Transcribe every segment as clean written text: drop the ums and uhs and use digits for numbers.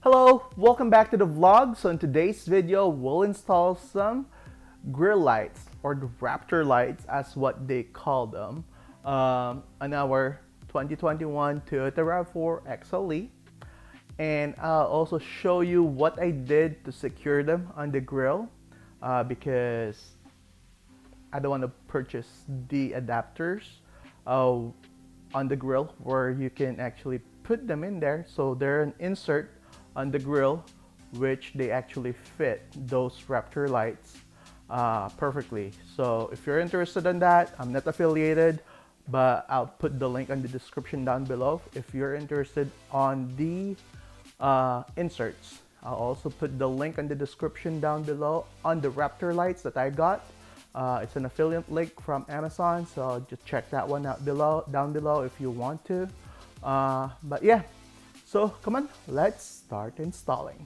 Hello, welcome back to the vlog. So in today's video, we'll install some grill lights or the Raptor lights as what they call them on our 2021 Toyota Rav4 XLE. And I'll also show you what I did to secure them on the grill because I don't want to purchase the adapters on the grill where you can actually put them in there. So they're an insert on the grill which they actually fit those Raptor lights perfectly. So if you're interested in that, I'm not affiliated, but I'll put the link in the description down below if you're interested on the inserts. I'll also put the link in the description down below on the Raptor lights that I got. It's an affiliate link from Amazon, so just check that one out down below if you want to. But yeah, so come on, let's start installing.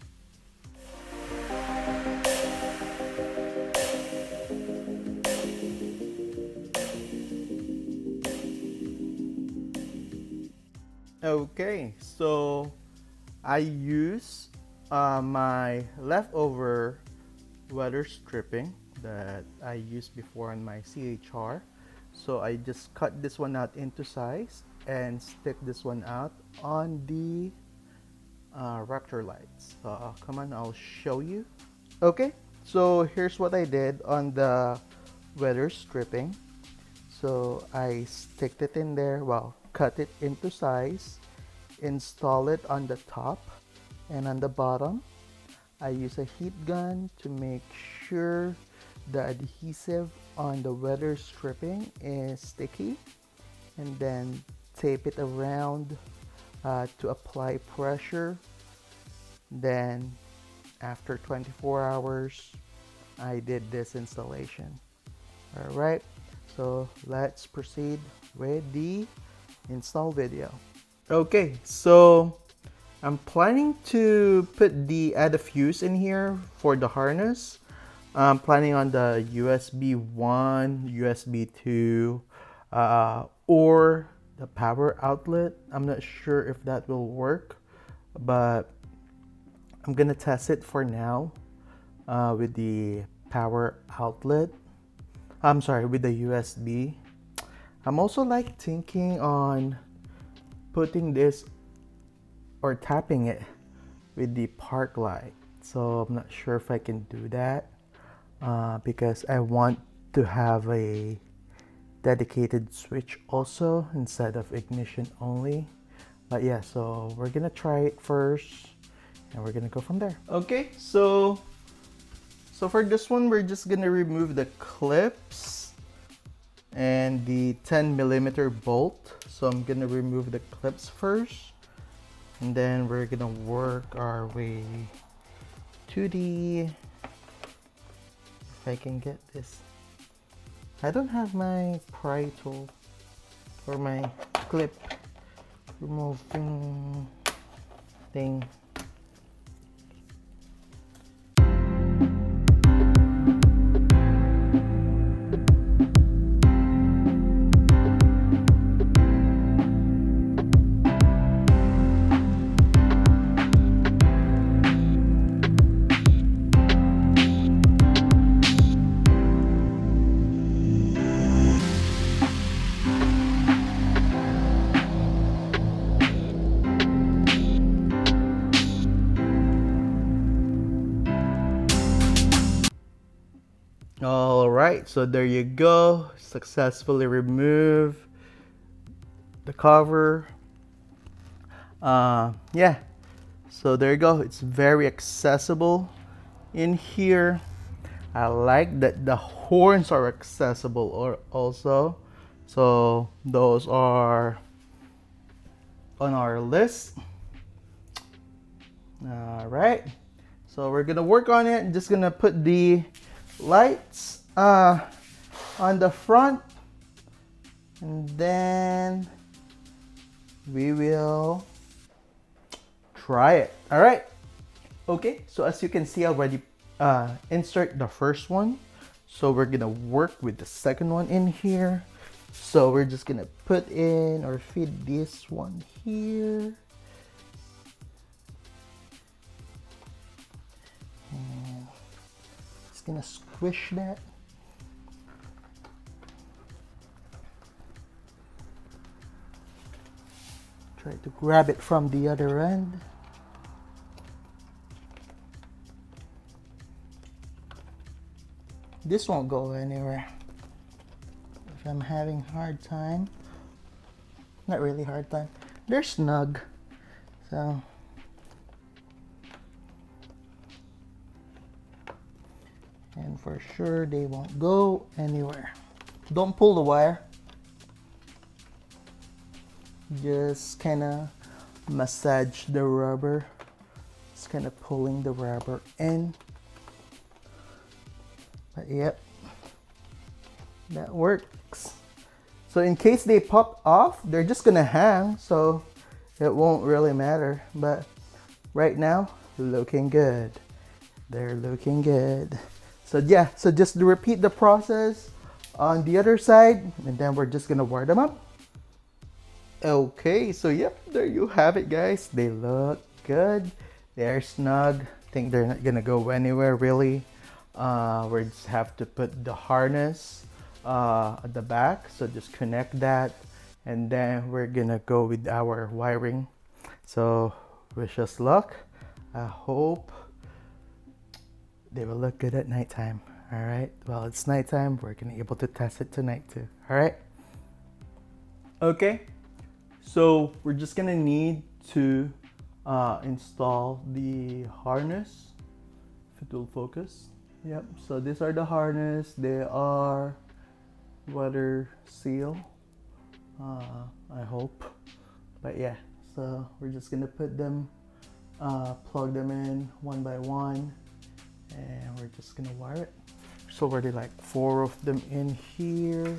Okay, so I use my leftover weather stripping that I used before on my CHR. So I just cut this one out into size and stick this one out on the Raptor lights. Come on, I'll show you. Okay, so here's what I did on the weather stripping. So I sticked it in there, well, cut it into size, install it on the top and on the bottom. I use a heat gun to make sure the adhesive on the weather stripping is sticky, and then tape it around to apply pressure. Then after 24 hours I did this installation. All right, so let's proceed with the install video. Okay, so I'm planning to add a fuse in here for the harness. I'm planning on the USB 1, USB 2, or the power outlet. I'm not sure if that will work, but I'm gonna test it for now with the power outlet. I'm sorry, with the USB. I'm also like thinking on putting this or tapping it with the park light. So I'm not sure if I can do that because I want to have a dedicated switch also instead of ignition only. But yeah, so we're gonna try it first and we're gonna go from there. Okay, so for this one, we're just gonna remove the clips and the 10mm bolt. So I'm gonna remove the clips first, and then we're gonna work our way to the, if I can get this. I don't have my pry tool or my clip removing thing. All right, so there you go. Successfully remove the cover. Yeah, so there you go. It's very accessible in here. I like that the horns are accessible or also. So those are on our list. All right, so we're gonna work on it. I'm just gonna put the lights on the front, and then we will try it. All right, okay, so as you can see, I already insert the first one, so we're gonna work with the second one in here. So we're just gonna put in or feed this one here. just gonna squish that. Try to grab it from the other end. This won't go anywhere. If I'm having hard time, not really hard time, they're snug, so and for sure they won't go anywhere. Don't pull the wire, just kind of massage the rubber. It's kind of pulling the rubber in. But yep, that works. So in case they pop off, they're just gonna hang, so it won't really matter. But right now, looking good. They're looking good. So yeah, so just repeat the process on the other side, and then we're just gonna wire them up. Okay, so yep, there you have it, guys. They look good. They're snug. I think they're not gonna go anywhere really. We just have to put the harness at the back, so just connect that, and then we're gonna go with our wiring. So wish us luck. I hope they will look good at nighttime. All right, well, it's nighttime. We're gonna be able to test it tonight too. All right. Okay, so we're just gonna need to install the harness. If it will focus. Yep, so these are the harness. They are weather seal, I hope. But yeah, so we're just gonna put them, plug them in one by one, and we're just gonna wire it. There's already like 4 of them in here.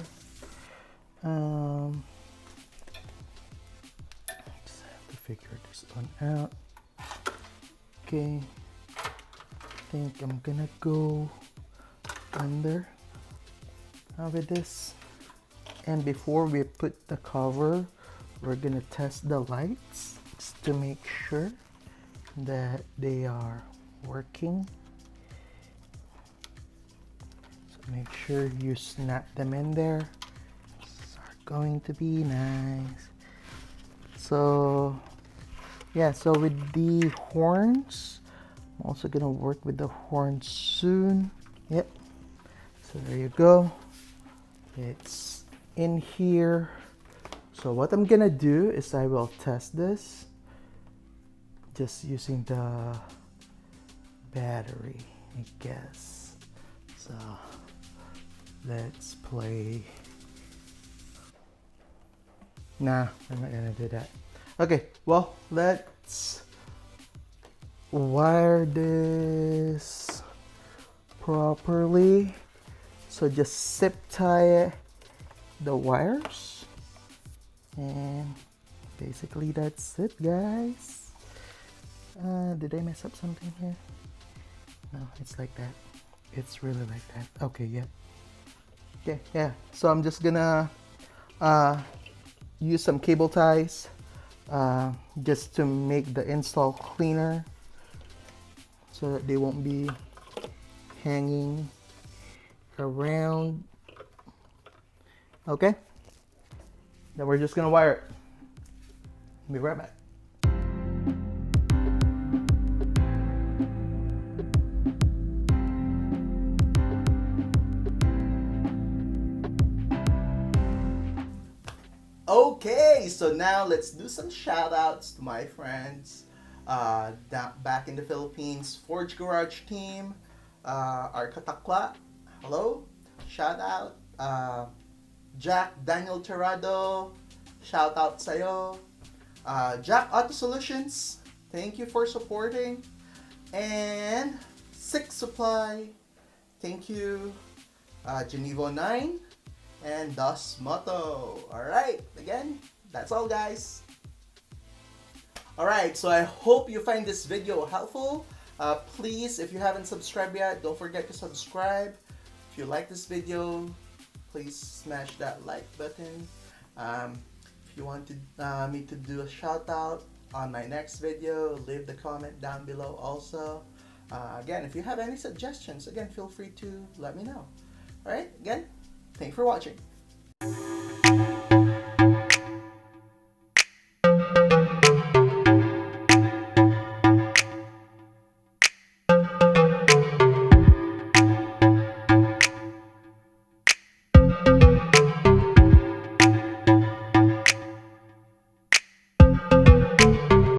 Just have to figure this one out. Okay. I think I'm gonna go under with this, and before we put the cover, we're gonna test the lights just to make sure that they are working. So make sure you snap them in there. These are going to be nice. So yeah, so with the horns, I'm also gonna work with the horn soon. Yep, so there you go. It's in here. So what I'm gonna do is I will test this just using the battery, I guess. So let's play. Nah, I'm not gonna do that. Okay, well, let's wire this properly. So just zip tie the wires, and basically that's it, guys. Did I mess up something here? No, it's like that. It's really like that. Okay, yeah. Okay, yeah. So I'm just gonna use some cable ties just to make the install cleaner, so that they won't be hanging around. Okay, then we're just gonna wire it. Be right back. Okay, so now let's do some shout outs to my friends back in the Philippines, Forge Garage team, our katakla, hello, shout out, Jack Daniel Tirado, shout out sa'yo, Jack Auto Solutions, thank you for supporting, and Six Supply, thank you, Genevo 9, and Das Moto. Alright, again, that's all, guys. Alright, so I hope you find this video helpful. Please, if you haven't subscribed yet, don't forget to subscribe. If you like this video, please smash that like button. If you want me to do a shout out on my next video, leave the comment down below also. Again, if you have any suggestions, again, feel free to let me know. All right, again, thanks for watching.